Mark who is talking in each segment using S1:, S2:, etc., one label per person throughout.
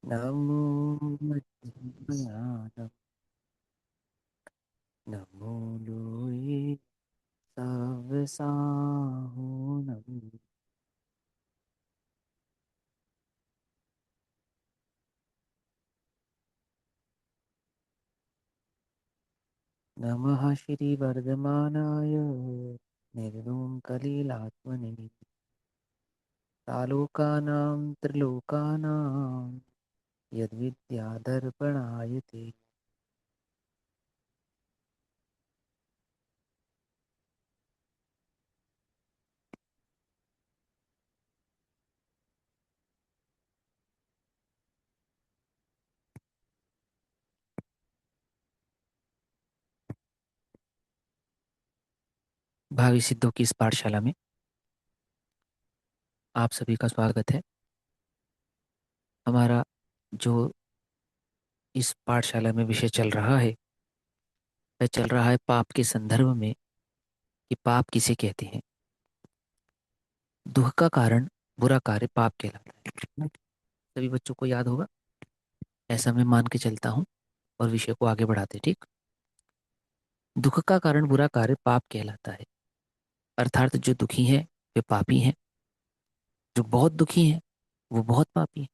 S1: नमो मध्याह्न नमो लोए सब साहुनम नमः श्री वर्धमानाय निर्धूम कलीलात्मने तालोकानां त्रिलोकानां यद्विद्यादर्पणाय ते भावी सिद्धों की इस पाठशाला में आप सभी का स्वागत है। हमारा जो इस पाठशाला में विषय चल रहा है वह चल रहा है पाप के संदर्भ में कि पाप किसे कहते हैं। दुख का कारण बुरा कार्य पाप कहलाता है। सभी बच्चों को याद होगा, ऐसा मैं मान के चलता हूँ और विषय को आगे बढ़ाते। ठीक, दुख का कारण बुरा कार्य पाप कहलाता है। अर्थात जो दुखी हैं वे पापी हैं, जो बहुत दुखी हैं वो बहुत पापी हैं।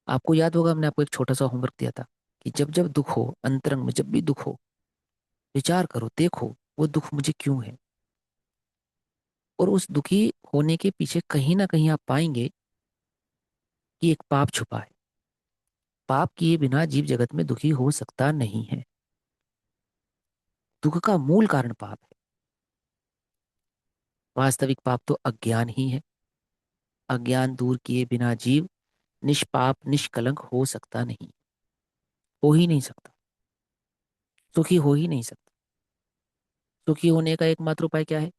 S1: आपको याद होगा, हमने आपको एक छोटा सा होमवर्क दिया था कि जब जब दुख हो, अंतरंग में जब भी दुख हो, विचार करो, देखो वो दुख मुझे क्यों है। और उस दुखी होने के पीछे कहीं ना कहीं आप पाएंगे कि एक पाप छुपा है। पाप किए बिना जीव जगत में दुखी हो सकता नहीं है। दुख का मूल कारण पाप है। वास्तविक पाप तो अज्ञान ही है। अज्ञान दूर किए बिना जीव निष्पाप निष्कलंक हो सकता नहीं, हो ही नहीं सकता, सुखी हो ही नहीं सकता। सुखी होने का एकमात्र उपाय क्या है?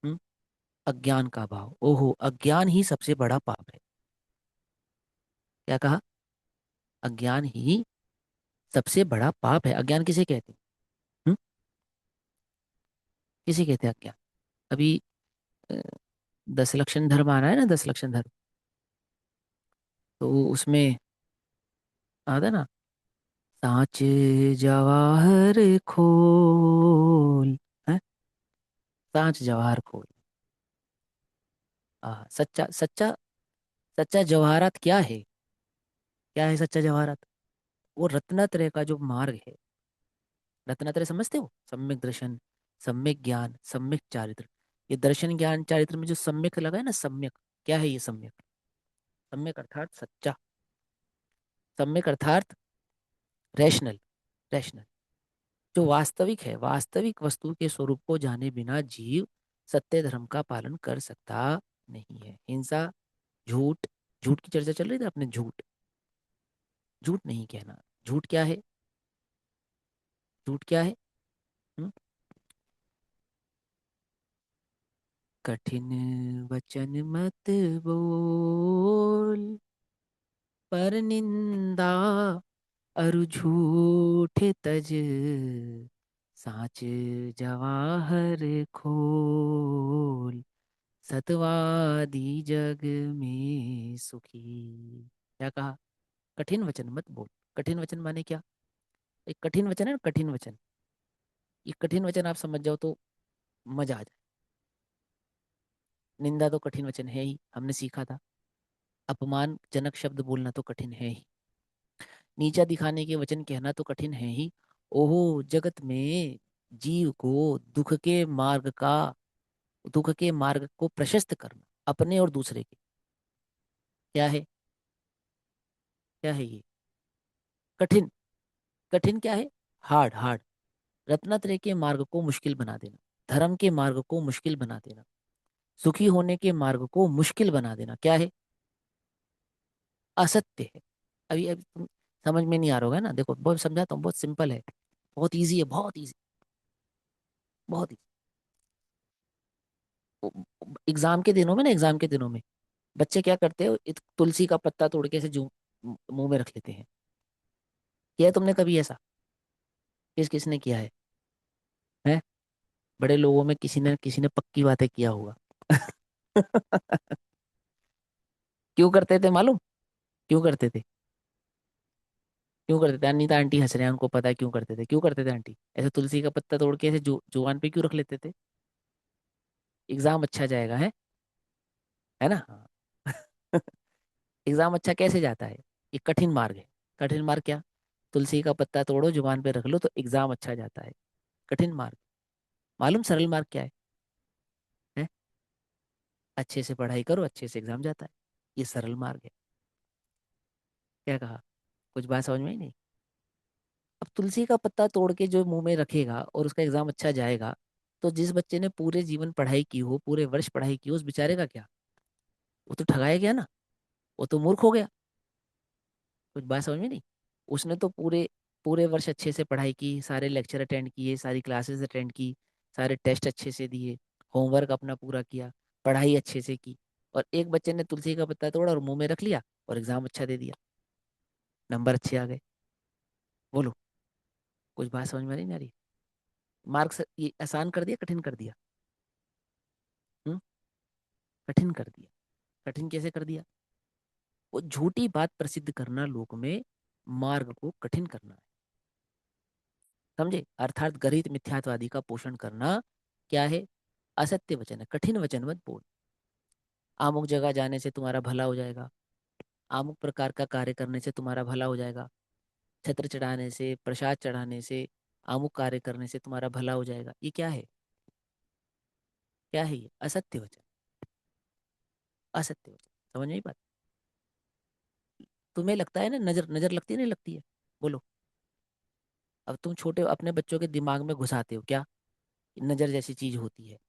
S1: हम्म? अज्ञान का भाव। ओहो, अज्ञान ही सबसे बड़ा पाप है। क्या कहा? अज्ञान ही सबसे बड़ा पाप है। अज्ञान किसे कहते हैं? हम्म? किसे कहते हैं अज्ञान? अभी अ, 10 लक्षण धर्म आ रहा है ना, 10 लक्षण धर्म। तो उसमें आता है ना, सांच जवाहर खोल, है? सांच जवाहर खोल। सच्चा सच्चा सच्चा जवाहरात क्या है? क्या है सच्चा जवाहरात? वो रत्नत्रय का जो मार्ग है। रत्नत्रय समझते हो? सम्यक दर्शन, सम्यक ज्ञान, सम्यक चारित्र। ये दर्शन ज्ञान चारित्र में जो सम्यक लगा है ना, सम्यक, क्या है ये सम्यक? सम्यक अर्थात सच्चा। सम्यक अर्थात रैशनल। रैशनल, जो वास्तविक है, वास्तविक वस्तु के स्वरूप को जाने बिना जीव सत्य धर्म का पालन कर सकता नहीं है। हिंसा, झूठ, झूठ की चर्चा चल रही थी अपने। झूठ, झूठ नहीं कहना। झूठ क्या है? झूठ क्या है? हुँ? कठिन वचन मत बोल, पर निंदा अरु झूठ तज, साच जवाहर खोल, सतवादी जग में सुखी। क्या कहा? कठिन वचन मत बोल। कठिन वचन माने क्या? एक कठिन वचन है ना, कठिन वचन। ये कठिन वचन आप समझ जाओ तो मजा आ जाए। निंदा तो कठिन वचन है ही, हमने सीखा था। अपमानजनक शब्द बोलना तो कठिन है ही। नीचा दिखाने के वचन कहना तो कठिन है ही। ओहो, जगत में जीव को दुख के मार्ग को प्रशस्त करना, अपने और दूसरे के। क्या है? क्या है ये? कठिन। कठिन क्या है? Hard, hard. रत्नत्रय के मार्ग को मुश्किल बना देना, धर्म के मार्ग को मुश्किल बना देना, सुखी होने के मार्ग को मुश्किल बना देना। क्या है? असत्य है। अभी तुम समझ में नहीं आ रहा होगा ना, देखो बहुत समझाता हूँ, बहुत सिंपल है, बहुत इजी है, बहुत इजी, बहुत इजी। एग्जाम के दिनों में ना, एग्जाम के दिनों में बच्चे क्या करते हैं, एक तुलसी का पत्ता तोड़ के ऐसे जू मुंह में रख लेते हैं। किया है तुमने कभी ऐसा? किस किसने किया है? बड़े लोगों में किसी ने पक्की बातें किया होगा। क्यों करते थे मालूम? क्यों करते थे? क्यों करते थे? अनीता आंटी हंस रहे हैं, उनको पता है क्यों करते थे। क्यों करते थे आंटी ऐसे? तुलसी का पत्ता तोड़ के ऐसे जुबान पे क्यों रख लेते थे? एग्जाम अच्छा जाएगा है ना? हाँ। एग्जाम अच्छा कैसे जाता है? ये कठिन मार्ग है। कठिन मार्ग क्या? तुलसी का पत्ता तोड़ो, जुबान पे रख लो, तो एग्जाम अच्छा जाता है। कठिन मार्ग। मालूम सरल मार्ग क्या है? अच्छे से पढ़ाई करो, अच्छे से एग्जाम जाता है। ये सरल मार्ग है। क्या कहा? कुछ बात समझ में ही नहीं। अब तुलसी का पत्ता तोड़ के जो मुंह में रखेगा और उसका एग्जाम अच्छा जाएगा, तो जिस बच्चे ने पूरे जीवन पढ़ाई की हो, पूरे वर्ष पढ़ाई की हो, उस बेचारे का क्या? वो तो ठगाया गया ना। वो तो मूर्ख हो गया। कुछ बात समझ में नहीं। उसने तो पूरे पूरे वर्ष अच्छे से पढ़ाई की, सारे लेक्चर अटेंड किए, सारी क्लासेस अटेंड की, सारे टेस्ट अच्छे से दिए, होमवर्क अपना पूरा किया, पढ़ाई अच्छे से की। और एक बच्चे ने तुलसी का पत्ता तोड़ा और मुंह में रख लिया और एग्जाम अच्छा दे दिया, नंबर अच्छे आ गए। बोलो, कुछ बात समझ में नहीं आ रही? मार्क्स ये आसान कर दिया कठिन कर दिया? हम्म? कठिन कर दिया। कठिन कैसे कर दिया? वो झूठी बात प्रसिद्ध करना लोक में, मार्ग को कठिन करना है। समझे? अर्थात गणित मिथ्यात्वादी का पोषण करना क्या है? असत्य वचन है, कठिन वचन मत बोल। अमुक जगह जाने से तुम्हारा भला हो जाएगा, अमुक प्रकार का कार्य करने से तुम्हारा भला हो जाएगा, छत्र चढ़ाने से, प्रसाद चढ़ाने से, अमुक कार्य करने से तुम्हारा भला हो जाएगा। ये क्या है? क्या है ये? असत्य वचन। असत्य वचन। समझ नहीं बात? तुम्हें लगता है ना, नजर नजर लगती है नहीं लगती है? बोलो। अब तुम छोटे अपने बच्चों के दिमाग में घुसाते हो क्या? नजर जैसी चीज होती है,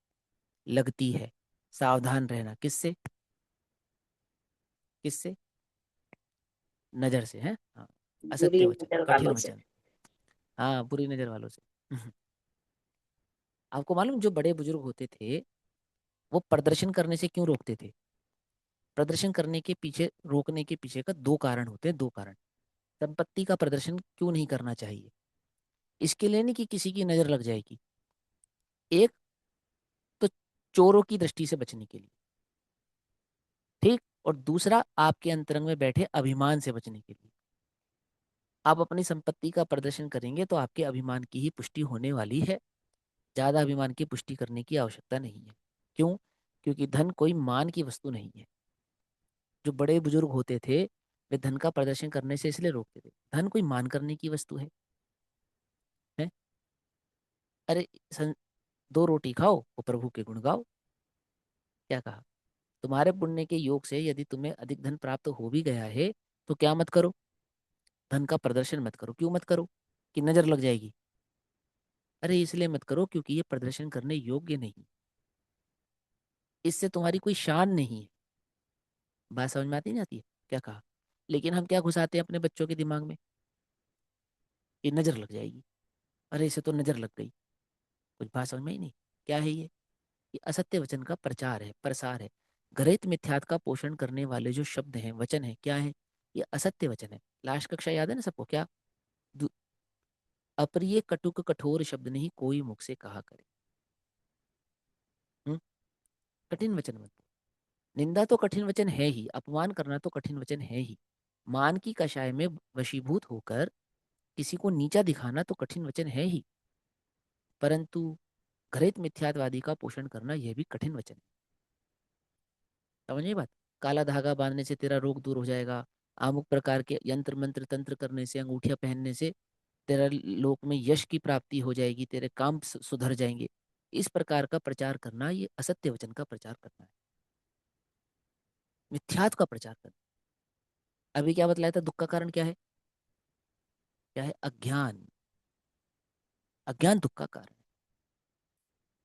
S1: लगती है, सावधान रहना। किससे? किससे? नजर से है। हाँ।
S2: बुरी
S1: असत्य वचन,
S2: नजर
S1: कठिन
S2: वालों से।
S1: वचन। हाँ, बुरी नजर वालों से। आपको मालूम, जो बड़े बुजुर्ग होते थे, वो प्रदर्शन करने से क्यों रोकते थे? प्रदर्शन करने के पीछे, रोकने के पीछे का दो कारण होते हैं, दो कारण। संपत्ति का प्रदर्शन क्यों नहीं करना चाहिए? इसके लिए नहीं कि किसी की नजर लग जाएगी। एक तो चोरों की दृष्टि से बचने के लिए, ठीक। और दूसरा, आपके अंतरंग में बैठे अभिमान से बचने के लिए। आप अपनी संपत्ति का प्रदर्शन करेंगे तो आपके अभिमान की ही पुष्टि होने वाली है। ज्यादा अभिमान की पुष्टि करने की आवश्यकता नहीं है। क्यों? क्योंकि धन कोई मान की वस्तु नहीं है। जो बड़े बुजुर्ग होते थे, वे धन का प्रदर्शन करने से इसलिए रोकते थे, धन कोई मान करने की वस्तु है? अरे, सन, दो रोटी खाओ और प्रभु के गुण गाओ। क्या कहा? तुम्हारे पुण्य के योग से यदि तुम्हें अधिक धन प्राप्त हो भी गया है, तो क्या मत करो? धन का प्रदर्शन मत करो। क्यों मत करो? कि नजर लग जाएगी। अरे, इसलिए मत करो क्योंकि ये प्रदर्शन करने योग्य नहीं। इससे तुम्हारी कोई शान नहीं है। बात समझ में आती नहीं आती है? क्या कहा? लेकिन हम क्या घुसाते हैं अपने बच्चों के दिमाग में? कि नजर लग जाएगी। अरे, इसे तो नजर लग गई। कुछ बात समझ में ही नहीं। क्या है ये असत्य वचन का प्रचार है, प्रसार है। गृहित मिथ्यात का पोषण करने वाले जो शब्द हैं, वचन है, क्या है? ये असत्य वचन है। लास्ट कक्षा याद है ना सबको? क्या? दु- अप्रिय कटुक कठोर शब्द नहीं कोई मुख से कहा करे। हम्म? कठिन वचन मत बोलो। निंदा तो कठिन वचन है ही, अपमान करना तो कठिन वचन है ही। मान की कषाय में वशीभूत होकर किसी को नीचा दिखाना तो कठिन वचन है ही। परंतु घृत मिथ्यात्वादी का पोषण करना यह भी कठिन वचन है। समझिए बात? काला धागा बांधने से तेरा रोग दूर हो जाएगा, अमुक प्रकार के यंत्र मंत्र तंत्र करने से, अंगूठिया पहनने से तेरा लोक में यश की प्राप्ति हो जाएगी, तेरे काम सुधर जाएंगे। इस प्रकार का प्रचार करना, ये असत्य वचन का प्रचार करना है, मिथ्यात्व का प्रचार करना। अभी क्या बतलाया था? दुख का कारण क्या है? क्या है? अज्ञान। अज्ञान दुख का कारण है।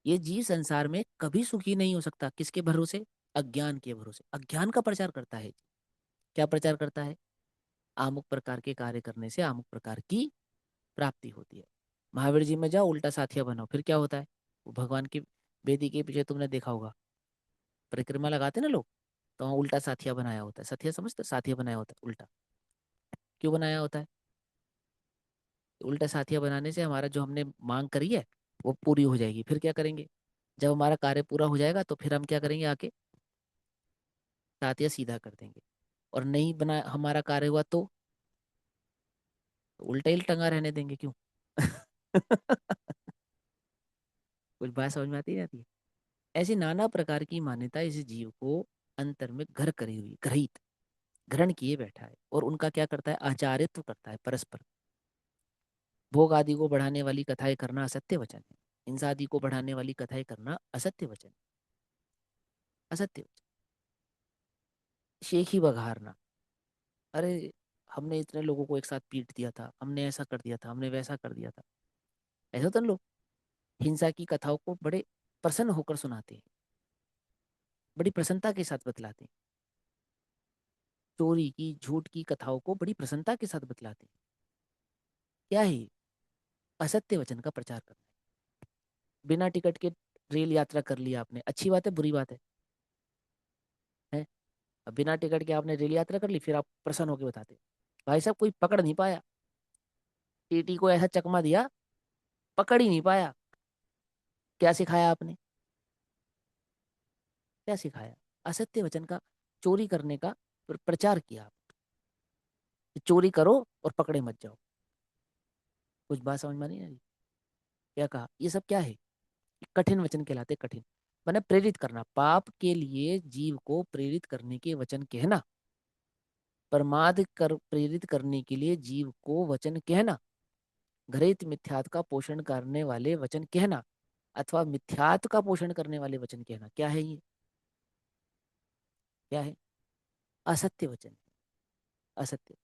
S1: ये जीव संसार में कभी सुखी नहीं हो सकता। किसके भरोसे? अज्ञान के भरोसे। अज्ञान का प्रचार करता है। क्या प्रचार करता है? अमुक प्रकार के कार्य करने से अमुक प्रकार की प्राप्ति होती है। महावीर जी में जाओ, उल्टा साथिया बनाओ, फिर क्या होता है? वो भगवान की वेदी के पीछे तुमने देखा होगा, परिक्रमा लगाते ना लोग, तो वहाँ उल्टा साथिया बनाया होता है। साथिया समझते? साथिया बनाया होता है उल्टा। क्यों बनाया होता है? उल्टा साथिया बनाने से हमारा जो हमने मांग करी है वो पूरी हो जाएगी। फिर क्या करेंगे? जब हमारा कार्य पूरा हो जाएगा तो फिर हम क्या करेंगे? आके साथिया सीधा कर देंगे। और नहीं बना हमारा कार्य हुआ तो उल्टा ही टंगा रहने देंगे क्यों? कुछ बात समझ में आती रहती है। ऐसी नाना प्रकार की मान्यता इस जीव को अंतर में घर करी हुई, ग्रहित, ग्रहण किए बैठा है, और उनका क्या करता है, आचार्यत्व करता है परस्पर। भोग आदि को बढ़ाने वाली कथाएं करना असत्य वचन है, हिंसा आदि को बढ़ाने वाली कथाएं करना असत्य वचन है, असत्य वचन। शेख ही बघारना, अरे हमने इतने लोगों को एक साथ पीट दिया था, हमने ऐसा कर दिया था, हमने वैसा कर दिया था, ऐसा तो लोग हिंसा की कथाओं को बड़े प्रसन्न होकर सुनाते हैं, बड़ी प्रसन्नता के साथ बतलाते हैं। चोरी की, झूठ की कथाओं को बड़ी प्रसन्नता के साथ बतलाते हैं। क्या है ये? असत्य वचन का प्रचार करना है। बिना टिकट के रेल यात्रा कर लिया आपने, अच्छी बात है बुरी बात है? अब बिना टिकट के आपने रेल यात्रा कर ली, फिर आप प्रसन्न होकर बताते भाई साहब कोई पकड़ नहीं पाया, टीटी को ऐसा चकमा दिया, पकड़ ही नहीं पाया। क्या सिखाया आपने? क्या सिखाया? असत्य वचन का, चोरी करने का प्रचार किया आप, कि चोरी करो और पकड़े मत जाओ। कुछ बात समझ में नहीं आई? क्या कहा? ये सब क्या है? कठिन वचन कहलाते, कठिन माने प्रेरित करना, पाप के लिए जीव को प्रेरित करने के वचन कहना, प्रमाद कर प्रेरित करने के लिए जीव को वचन कहना, घृत मिथ्यात्व का पोषण करने वाले वचन कहना, अथवा मिथ्यात्व का पोषण करने वाले वचन कहना, क्या है ये? क्या है? असत्य वचन, असत्य।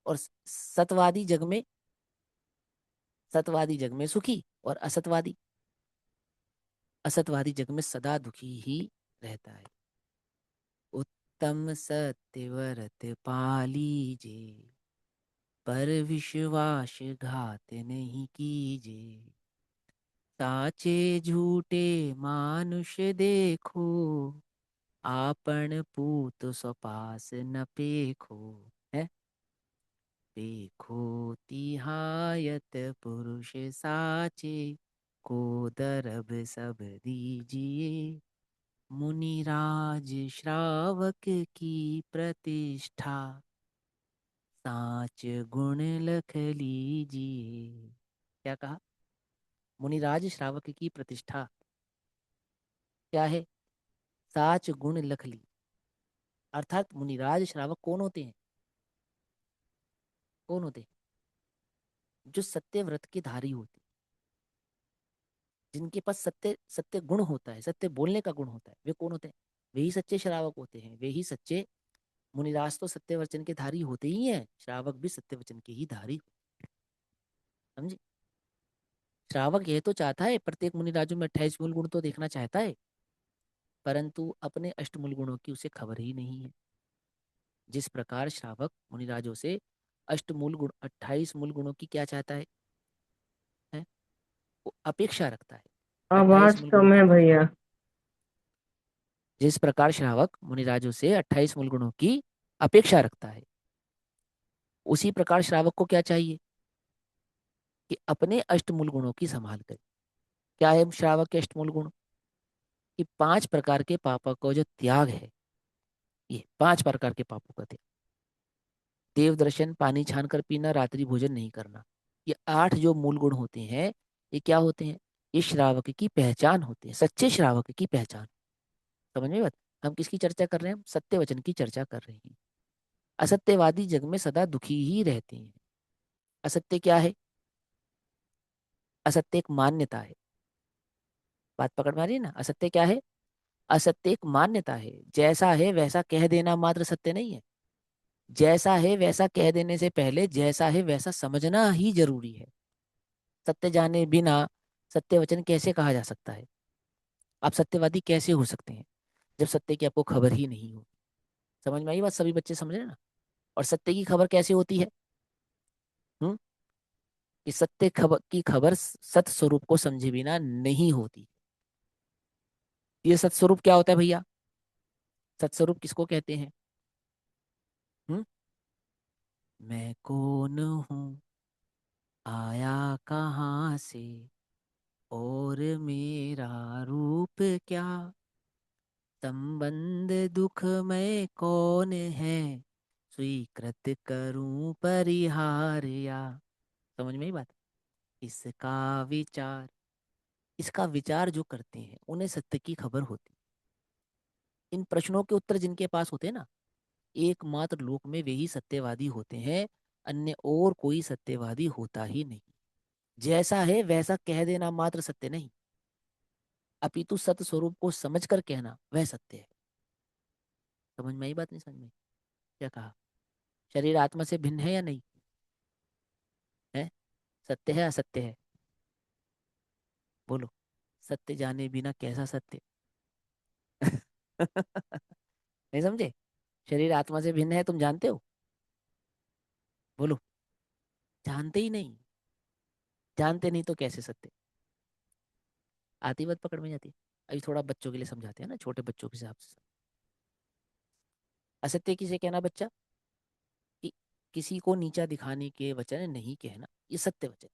S1: और सतवादी जग में, सतवादी जग में सुखी, और असतवादी, असतवादी जग में सदा दुखी ही रहता है। उत्तम सत्य व्रत पालीजे, पर विश्वास घात नहीं कीजे, साचे झूठे मानुष देखो, आपन पूत स्वपास न पेखो। है, देखो तिहायत पुरुष साचे, को दरब सब दीजिए, मुनिराज श्रावक की प्रतिष्ठा, साच गुण लख लीजिए। क्या कहा? मुनिराज श्रावक की प्रतिष्ठा क्या है? साच गुण लख ली। अर्थात मुनिराज श्रावक कौन होते हैं? कौन होते हैं? जो सत्य व्रत के धारी होते हैं, जिनके पास सत्य सत्य गुण होता है, सत्य बोलने का गुण होता है, वे कौन होते हैं? वे ही सच्चे श्रावक होते हैं, वे ही सच्चे। मुनिराज तो सत्य वचन के धारी होते ही हैं, श्रावक भी सत्य वचन के ही धारी। समझे? श्रावक यह तो चाहता है, प्रत्येक मुनिराजों में 28 मूल गुण तो देखना चाहता है, परंतु अपने अष्टमूल गुणों की उसे खबर ही नहीं है। जिस प्रकार श्रावक मुनिराजों से अष्टमूल गुण, 28 मूल गुणों की क्या चाहता है? वो अपेक्षा रखता है, 28
S2: आवाज
S1: मूल गुणों
S2: कम
S1: की।
S2: है भैया।
S1: जिस प्रकार श्रावक मुनिराजों से 28 मूल गुणों की अपेक्षा रखता है, उसी प्रकार श्रावक को क्या चाहिए? कि अपने अष्टमूल गुणों की संभाल करे। क्या है श्रावक के अष्टमूल गुण? कि 5 प्रकार के पापों का जो त्याग है, ये 5 प्रकार के पापों का त्याग, देव दर्शन, पानी छान कर पीना, रात्रि भोजन नहीं करना, ये 8 जो मूल गुण होते हैं, ये क्या होते हैं? ये श्रावक की पहचान होते हैं, सच्चे श्रावक की पहचान। समझ में बात? हम किसकी चर्चा कर रहे हैं? हम सत्य वचन की चर्चा कर रहे हैं। असत्यवादी जग में सदा दुखी ही रहते हैं। असत्य क्या है? असत्य एक मान्यता है। बात पकड़ में आ रही है ना? असत्य क्या है? असत्य एक मान्यता है, जैसा है वैसा कह देना मात्र सत्य नहीं है। जैसा है वैसा कह देने से पहले जैसा है वैसा समझना ही जरूरी है। सत्य जाने बिना सत्य वचन कैसे कहा जा सकता है? आप सत्यवादी कैसे हो सकते हैं जब सत्य की आपको खबर ही नहीं हो? समझ में आई बात? सभी बच्चे समझ रहे हैं ना? और सत्य की खबर कैसे होती है? हम्म? कि सत्य खबर की खबर सत स्वरूप को समझे बिना नहीं होती। ये सत स्वरूप क्या होता है भैया? सत स्वरूप किसको कहते हैं? हम्म? मैं कौन हूँ, आया कहाँ से, और मेरा रूप क्या, संबंध दुख में कौन है, स्वीकृत करूं परिहार या। समझ में ही बात। इसका विचार, इसका विचार जो करते हैं उन्हें सत्य की खबर होती। इन प्रश्नों के उत्तर जिनके पास होते हैं ना, एकमात्र लोक में वे ही सत्यवादी होते हैं, अन्य और कोई सत्यवादी होता ही नहीं। जैसा है वैसा कह देना मात्र सत्य नहीं, अपितु सत्य स्वरूप को समझकर कहना वह सत्य है। समझ में आई बात, नहीं समझ में? क्या कहा? शरीर आत्मा से भिन्न है या नहीं है? सत्य है असत्य है? बोलो। सत्य जाने बिना कैसा सत्य? नहीं समझे? शरीर आत्मा से भिन्न है, तुम जानते हो? बोलो। जानते ही नहीं। जानते नहीं तो कैसे सत्य? आती बात पकड़ में जाती है। अभी थोड़ा बच्चों के लिए समझाते हैं ना, छोटे बच्चों के हिसाब से। असत्य किसे कहना बच्चा? कि किसी को नीचा दिखाने के वचन नहीं कहना, ये सत्य वचन।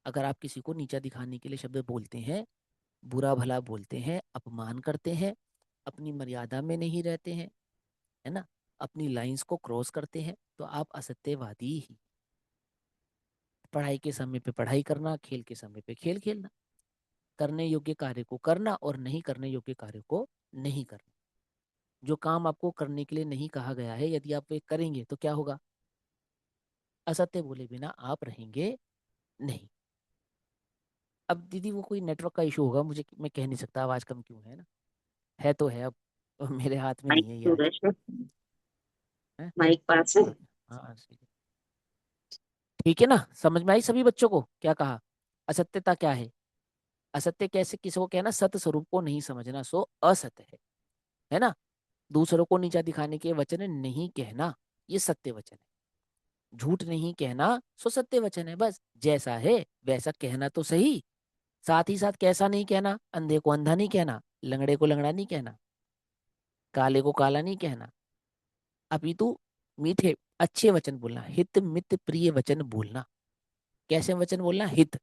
S1: अगर आप किसी को नीचा दिखाने के लिए शब्द बोलते हैं, बुरा भला बोलते हैं, अपमान करते हैं, अपनी मर्यादा में नहीं रहते हैं, है ना, अपनी लाइंस को क्रॉस करते हैं, तो आप असत्यवादी ही। पढ़ाई के समय पे पढ़ाई करना, खेल के समय पे खेल खेलना, करने योग्य कार्य को करना और नहीं करने योग्य कार्य को नहीं करना। जो काम आपको करने के लिए नहीं कहा गया है, यदि आप वे करेंगे तो क्या होगा? असत्य बोले बिना आप रहेंगे नहीं। अब दीदी वो कोई नेटवर्क का इशू होगा, मुझे मैं कह नहीं सकता आवाज कम क्यों है तो है अब। मेरे हाथ में
S2: माइक
S1: नहीं है ये
S2: दूर
S1: आज।
S2: है,
S1: है।
S2: माइक पास है।
S1: हाँ सही है। ठीक है ना, समझ में आई सभी बच्चों को क्या कहा? असत्यता क्या है? असत्य कैसे किसी को कहना? सत्य स्वरूप को नहीं समझना सो असत्य है ना। दूसरों को नीचा दिखाने के वचन नहीं कहना, ये सत्य वचन है। झूठ नहीं कहना सो सत्य वचन है। बस जैसा है वैसा कहना तो सही। साथ ही साथ कैसा नहीं कहना? अंधे को अंधा नहीं कहना, लंगड़े को लंगड़ा नहीं कहना, काले को काला नहीं कहना, अपितु मीठे अच्छे वचन बोलना, हित मित प्रिय वचन बोलना। कैसे वचन बोलना? हित।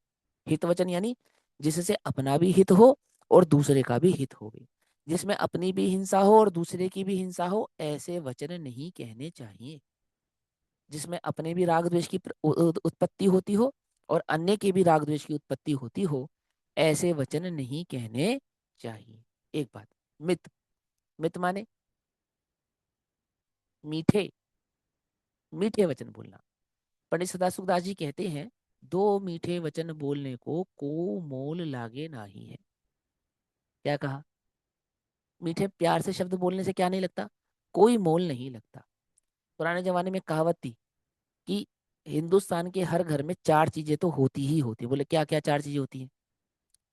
S1: हित वचन यानी जिससे अपना भी हित हो और दूसरे का भी हित हो, जिसमें अपनी भी हिंसा हो और दूसरे की भी हिंसा हो, ऐसे वचन नहीं कहने चाहिए। जिसमें अपने भी राग द्वेष की उत्पत्ति होती हो और अन्य के भी राग द्वेष की उत्पत्ति होती हो, ऐसे वचन नहीं कहने चाहिए। एक बात। मित, मित माने मीठे, मीठे वचन बोलना। पंडित सदाशिवदास जी कहते हैं, दो मीठे वचन बोलने को मोल लागे नाही है। क्या कहा? मीठे प्यार से शब्द बोलने से क्या नहीं लगता? कोई मोल नहीं लगता। पुराने जमाने में कहावत थी कि हिंदुस्तान के हर घर में चार चीजें तो होती ही होती है। बोले क्या क्या चार चीजें होती हैं?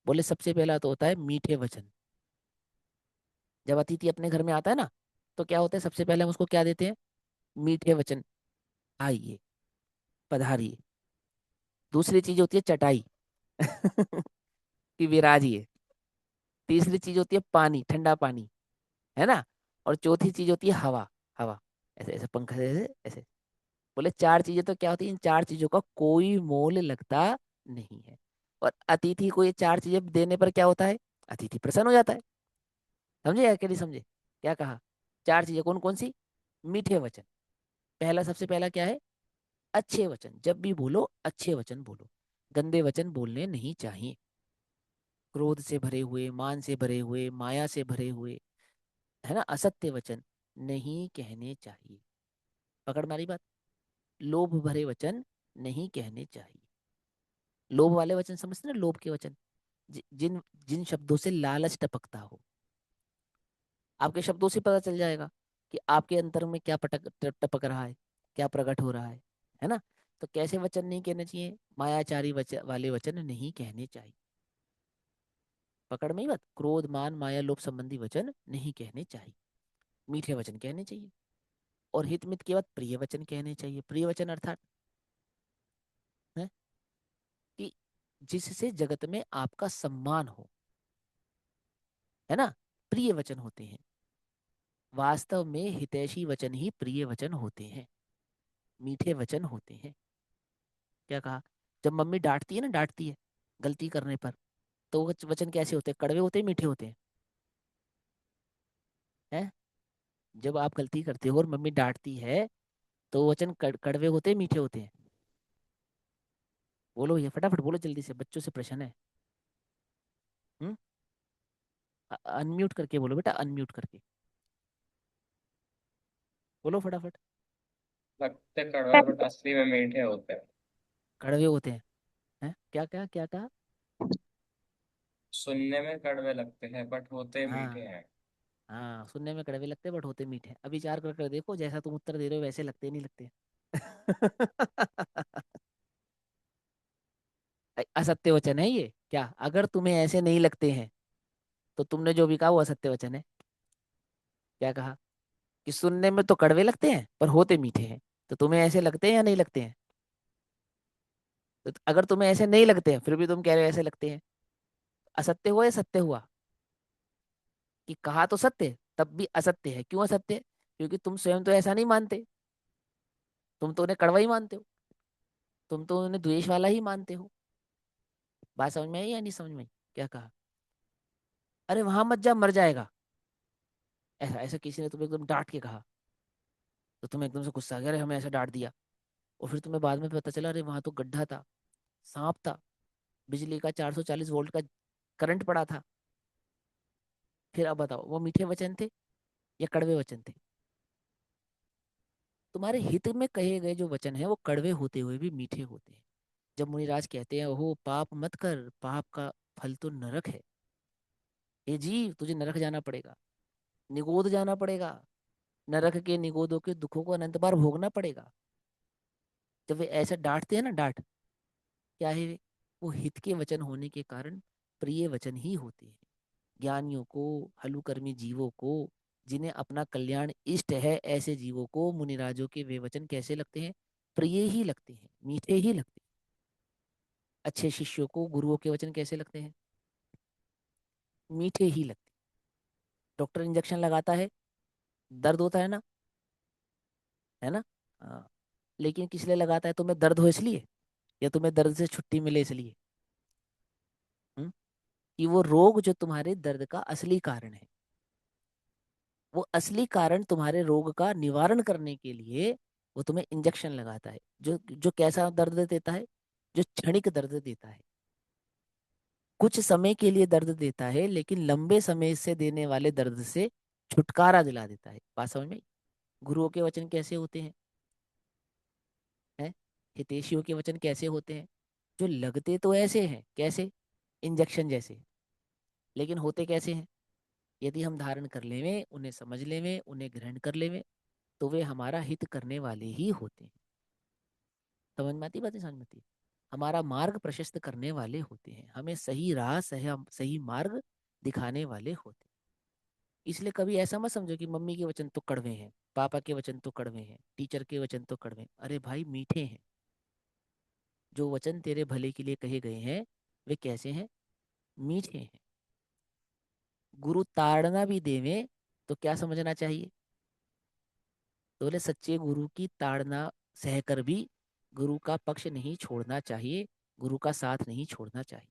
S1: बोले सबसे पहला तो होता है मीठे वचन। जब अतिथि अपने घर में आता है ना, तो क्या होता है? सबसे पहले हम उसको क्या देते हैं? मीठे वचन। आइए, पधारिए। दूसरी चीज होती है चटाई कि विराजिए। तीसरी चीज होती है पानी, ठंडा पानी, है ना। और चौथी चीज होती है हवा। हवा, ऐसे ऐसे पंखा से ऐसे ऐसे। बोले चार चीजें तो क्या होती है? इन चार चीजों का कोई मोल लगता नहीं है। और अतिथि को ये चार चीजें देने पर क्या होता है? अतिथि प्रसन्न हो जाता है। समझे या कि नहीं समझे? क्या कहा? चार चीजें कौन कौन सी? मीठे वचन। पहला, सबसे पहला क्या है? अच्छे वचन। जब भी बोलो अच्छे वचन बोलो, गंदे वचन बोलने नहीं चाहिए। क्रोध से भरे हुए, मान से भरे हुए, माया से भरे हुए, है ना, असत्य वचन नहीं कहने चाहिए। पकड़ मारी बात। लोभ भरे वचन नहीं कहने चाहिए। लोभ वाले वचन समझते ना, लोभ के वचन, जिन जिन शब्दों से लालच टपकता हो। आपके शब्दों से पता चल जाएगा कि आपके अंतर में क्या टपक रहा है, क्या प्रकट हो रहा है ना। तो कैसे वचन नहीं कहने चाहिए? मायाचारी वचन वाले वचन नहीं कहने चाहिए। पकड़ में ही बात। क्रोध मान माया लोभ संबंधी वचन नहीं कहने चाहिए, मीठे वचन कहने चाहिए। और हित मित के बाद प्रिय वचन कहने चाहिए। प्रिय वचन अर्थात है कि जिससे जगत में आपका सम्मान हो, है ना, प्रिय वचन होते हैं। वास्तव में हितैषी वचन ही प्रिय वचन होते हैं, मीठे वचन होते हैं। क्या कहा? जब मम्मी डांटती है ना, डांटती है गलती करने पर, तो वो वचन कैसे होते हैं? कड़वे होते हैं, मीठे होते हैं? हैं? जब आप गलती करते हो और मम्मी डांटती है, तो वो वचन कड़वे होते हैं मीठे होते हैं? बोलो, ये फटाफट बोलो जल्दी से, बच्चों से प्रश्न है। हम्म। अनम्यूट करके बोलो बेटा, अनम्यूट करके बोलो फटाफट।
S2: लगते कड़वा बट असली में मीठे होते हैं।
S1: कड़वे होते हैं? क्या क्या क्या कहा?
S2: सुनने में कड़वे लगते हैं बट होते मीठे
S1: हाँ।
S2: हैं।
S1: हाँ, सुनने में कड़वे लगते बट होते मीठे हैं। अब विचार कर देखो, जैसा तुम उत्तर दे रहे हो वैसे लगते नहीं लगते? असत्य वचन है ये क्या? अगर तुम्हें ऐसे नहीं लगते हैं, तो तुमने जो भी कहा वो असत्य वचन है। क्या कहा? कि सुनने में तो कड़वे लगते हैं पर होते मीठे हैं। तो तुम्हें ऐसे लगते हैं या नहीं लगते हैं? तो अगर तुम्हें ऐसे नहीं लगते हैं फिर भी तुम कह रहे हो ऐसे लगते हैं, असत्य हुआ या सत्य हुआ? कि कहा तो सत्य, तब भी असत्य है। क्यों असत्य है? क्योंकि तुम स्वयं तो ऐसा नहीं मानते। तुम तो उन्हें कड़वा ही मानते हो। तुम तो उन्हें द्वेष वाला ही मानते हो। बात समझ में आई या नहीं समझ में आई? क्या कहा? अरे वहां मत जा, मर जाएगा। ऐसा ऐसा किसी ने तुम्हें एकदम डांट के कहा, तो तुम्हें एकदम से गुस्सा आ गया, अरे हमें ऐसा डांट दिया। और फिर तुम्हें बाद में पता चला, अरे वहां तो गड्ढा था, सांप था, बिजली का 440 वोल्ट का करंट पड़ा था। फिर अब बताओ, वो मीठे वचन थे या कड़वे वचन थे? तुम्हारे हित में कहे गए जो वचन है वो कड़वे होते हुए भी मीठे होते हैं। जब मुनिराज कहते हैं, ओहो पाप मत कर, पाप का फल तो नरक है। ए जीव, तुझे नरक जाना पड़ेगा, निगोद जाना पड़ेगा, नरक के निगोदों के दुखों को अनंत बार भोगना पड़ेगा। जब वे ऐसा डांटते हैं ना, डांट क्या है वे? वो हित के वचन होने के कारण प्रिय वचन ही होते हैं। ज्ञानियों को, हलुकर्मी जीवों को, जिन्हें अपना कल्याण इष्ट है, ऐसे जीवों को मुनिराजों के वे वचन कैसे लगते हैं? प्रिय ही लगते हैं, मीठे ही लगते हैं। अच्छे शिष्यों को गुरुओं के वचन कैसे लगते हैं? मीठे ही लगते हैं। डॉक्टर इंजेक्शन लगाता है, दर्द होता है ना? हाँ। लेकिन किस लिए लगाता है? तुम्हें दर्द हो इसलिए, या तुम्हें दर्द से छुट्टी मिले इसलिए? हम्म? कि वो रोग जो तुम्हारे दर्द का असली कारण है, वो असली कारण तुम्हारे रोग का निवारण करने के लिए वो तुम्हें इंजेक्शन लगाता है, जो जो कैसा दर्द देता है? जो क्षणिक दर्द देता है, कुछ समय के लिए दर्द देता है, लेकिन लंबे समय से देने वाले दर्द से छुटकारा दिला देता है। बात समझ में आई? गुरुओं के वचन कैसे होते हैं? हैं? हितैषियों के वचन कैसे होते हैं? जो लगते तो ऐसे हैं, कैसे? इंजेक्शन जैसे, लेकिन होते कैसे हैं? यदि हम धारण कर लेवें, उन्हें समझ लेवें, उन्हें ग्रहण कर लेवें, तो वे हमारा हित करने वाले ही होते हैं। समझ में आती बातें? समझ में आती है? हमारा मार्ग प्रशस्त करने वाले होते हैं, हमें सही राह, सही सही मार्ग दिखाने वाले होते हैं। इसलिए कभी ऐसा मत समझो कि मम्मी के वचन तो कड़वे हैं, पापा के वचन तो कड़वे हैं, टीचर के वचन तो कड़वे हैं। अरे भाई, मीठे हैं। जो वचन तेरे भले के लिए कहे गए हैं, वे कैसे हैं? मीठे हैं। गुरु ताड़ना भी देवे तो क्या समझना चाहिए? तो बोले सच्चे गुरु की ताड़ना सहकर भी गुरु का पक्ष नहीं छोड़ना चाहिए, गुरु का साथ नहीं छोड़ना चाहिए।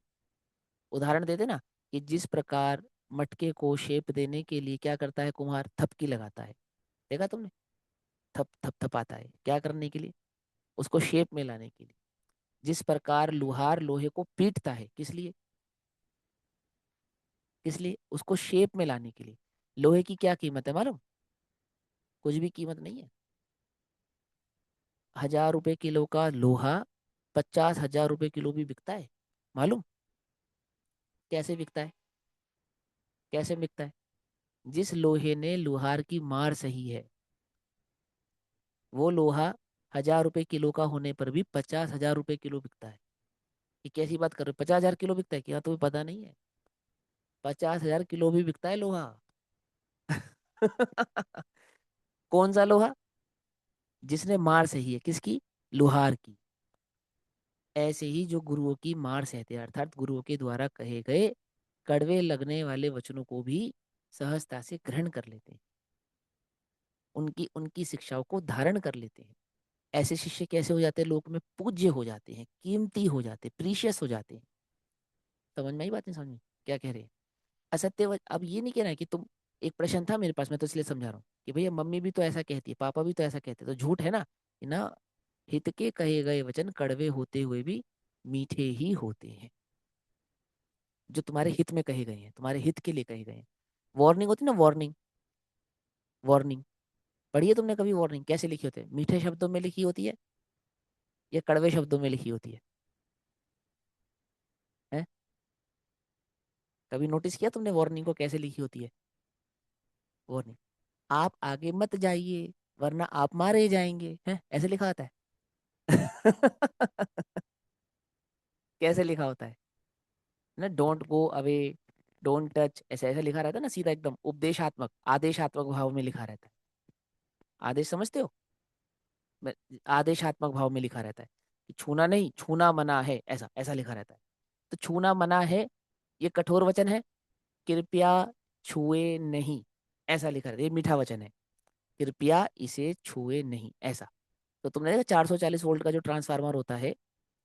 S1: उदाहरण देते ना, कि जिस प्रकार मटके को शेप देने के लिए क्या करता है कुम्हार? थपकी लगाता है। देखा तुमने? थप थप थपाता है, क्या करने के लिए? उसको शेप में लाने के लिए। जिस प्रकार लोहार लोहे को पीटता है, किस लिए? किस लिए? उसको शेप में लाने के लिए। लोहे की क्या कीमत है मालूम? कुछ भी कीमत नहीं है। 1,000 रुपए किलो का लोहा 50,000 रुपए किलो भी बिकता है, मालूम? कैसे बिकता है? कैसे बिकता है? जिस लोहे ने लोहार की मार सही है, वो लोहा 1,000 रुपए किलो का होने पर भी 50,000 रुपए किलो बिकता है। ये कैसी बात कर रहे हो? 50,000 किलो बिकता है क्या? तुम्हें पता नहीं है? 50,000 किलो भी बिकता है लोहा। कौन सा लोहा? जिसने मार सही है, किसकी? लोहार की। ऐसे ही जो गुरुओं की मार सहते हैं, अर्थात गुरुओं के द्वारा कहे गए कड़वे लगने वाले वचनों को भी सहजता से ग्रहण कर लेते हैं, उनकी उनकी शिक्षाओं को धारण कर लेते हैं। ऐसे शिष्य कैसे हो जाते हैं? लोक में पूज्य हो जाते हैं, कीमती हो जाते हैं, प्रीशियस हो जाते हैं। समझ में आई बात? नहीं समझ में? क्या कह रहे हैं? असत्य अब ये नहीं कहना है कि तुम एक प्रश्न था मेरे पास, मैं तो इसलिए समझा रहा हूँ कि भैया मम्मी भी तो ऐसा कहती है, पापा भी तो ऐसा कहते हैं, तो झूठ है ना कि ना। हित के कहे गए वचन कड़वे होते हुए भी मीठे ही होते हैं। जो तुम्हारे हित में कहे गए हैं, तुम्हारे हित के लिए कहे गए हैं। वार्निंग होती है ना, वार्निंग। वार्निंग पढ़ी है तुमने कभी? वार्निंग कैसे लिखी होती है? मीठे शब्दों में लिखी होती है या कड़वे शब्दों में लिखी होती है? कभी नोटिस किया तुमने वार्निंग को कैसे लिखी होती है? वार्निंग, आप आगे मत जाइए वरना आप मारे जाएंगे, हैं? ऐसे लिखा होता है। कैसे लिखा होता है ना? Don't go away, don't touch, ऐसे ऐसे लिखा रहता है ना, सीधा एकदम उपदेशात्मक आदेशात्मक भाव में लिखा रहता है। आदेश समझते हो? आदेशात्मक भाव में लिखा रहता है कि छूना नहीं, छूना मना है, ऐसा ऐसा लिखा रहता है। तो छूना मना है, ये कठोर वचन है। कृपया छुए नहीं, ऐसा लिखा रहता है, ये मीठा वचन है। कृपया इसे छुए नहीं, ऐसा। तो तुमने देखा 440 वोल्ट का जो ट्रांसफार्मर होता है,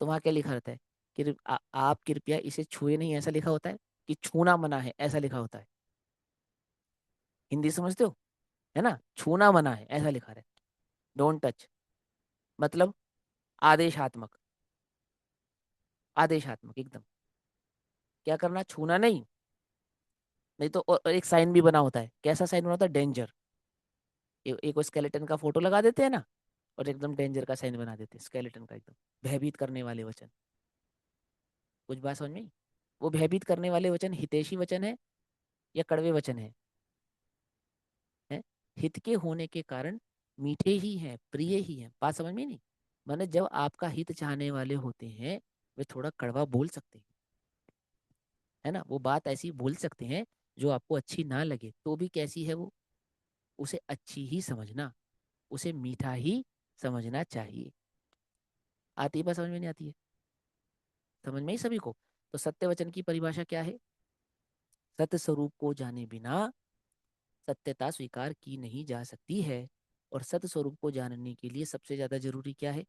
S1: तो वहां क्या लिखा रहता है कि आप कृपया इसे छुए नहीं, ऐसा लिखा होता है कि छूना मना है, ऐसा लिखा होता है। हिंदी समझते हो? है ना, छूना मना है ऐसा लिखा है। डोंट टच मतलब आदेशात्मक, आदेशात्मक एकदम। क्या करना? छूना नहीं। नहीं तो और एक साइन भी बना होता है, कैसा साइन बना होता है? डेंजर। एक स्केलेटन का फोटो लगा देते हैं ना, और एकदम डेंजर का साइन बना देते हैं स्केलेटन का, एकदम भयभीत करने वाले वचन। कुछ बात समझ में आई? वो भयभीत करने वाले वचन हितैषी वचन है या कड़वे वचन है? हित के होने के कारण मीठे ही हैं, प्रिय ही हैं। बात समझ में नहीं? माने जब आपका हित चाहने वाले होते हैं, वे थोड़ा कड़वा बोल सकते हैं, है ना? वो बात ऐसी बोल सकते हैं जो आपको अच्छी ना लगे, तो भी कैसी है वो, उसे अच्छी ही समझना, उसे मीठा ही समझना चाहिए। आती है बात समझ में? नहीं आती है? समझ में ही सभी को? तो सत्य वचन की परिभाषा क्या है? सत्य स्वरूप को जाने बिना सत्यता स्वीकार की नहीं जा सकती है। और सत्य स्वरूप को जानने के लिए सबसे ज्यादा जरूरी क्या है?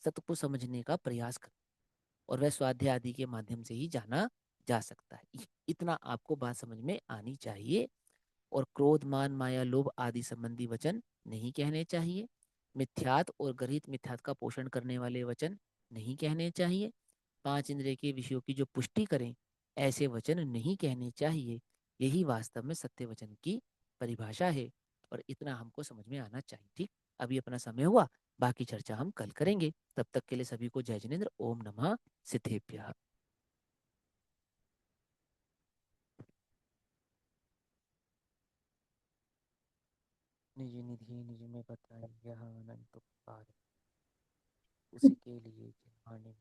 S1: सत्य को समझने का प्रयास कर, और वह स्वाध्याय आदि के माध्यम से ही जाना जा सकता है। इतना आपको बात समझ में आनी चाहिए। और क्रोध मान माया लोभ आदि संबंधी वचन नहीं कहने चाहिए। मिथ्यात और गर्हित मिथ्यात का पोषण करने वाले वचन नहीं कहने चाहिए। पांच इंद्रिय के विषयों की जो पुष्टि करें, ऐसे वचन नहीं कहने चाहिए। यही वास्तव में सत्य वचन की परिभाषा है। और इतना हमको समझ में आना चाहिए। ठीक, अभी अपना समय हुआ, बाकी चर्चा हम कल करेंगे। तब तक के लिए सभी को जय जिनेन्द्र। ओम नमः सिद्धेभ्यः। निज निधि निज में बताई, यह अनंत उपकार, उसी के लिए जिन्होंने